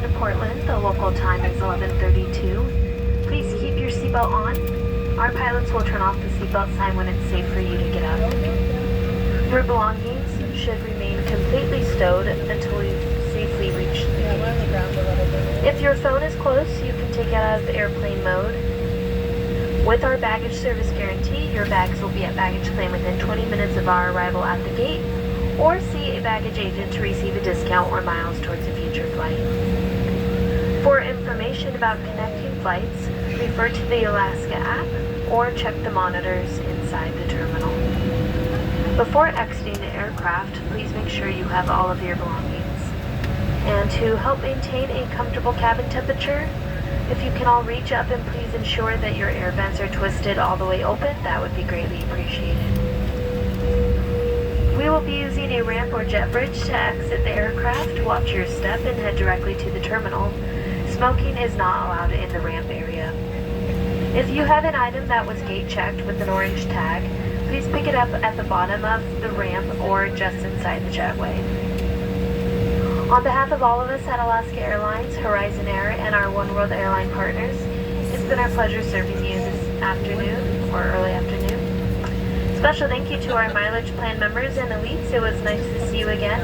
to Portland. The local time is 11:32. Please keep your seatbelt on. Our pilots will turn off the seatbelt sign when it's safe for you to get out. Your belongings should remain completely stowed until you safely reach the gate. If your phone is close, you can take it out of airplane mode. With our baggage service guarantee, your bags will be at baggage claim within 20 minutes of our arrival at the gate, or see a baggage agent to receive a discount or miles towards a future flight. For information about connecting flights, refer to the Alaska app or check the monitors inside the terminal. Before exiting the aircraft, please make sure you have all of your belongings. And to help maintain a comfortable cabin temperature, if you can all reach up and please ensure that your air vents are twisted all the way open, that would be greatly appreciated. We will be using a ramp or jet bridge to exit the aircraft. Watch your step and head directly to the terminal. Smoking is not allowed in the ramp area. If you have an item that was gate checked with an orange tag, please pick it up at the bottom of the ramp or just inside the jetway. On behalf of all of us at Alaska Airlines, Horizon Air, and our One World Airline partners, it's been our pleasure serving you this afternoon or early afternoon. Special thank you to our mileage plan members and elites. It was nice to see you again.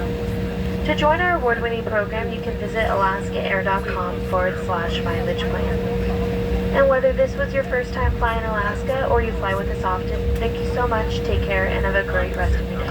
To join our award-winning program, you can visit alaskaair.com/mileage plan. And whether this was your first time flying Alaska or you fly with us often, thank you so much, take care, and have a great rest of your day.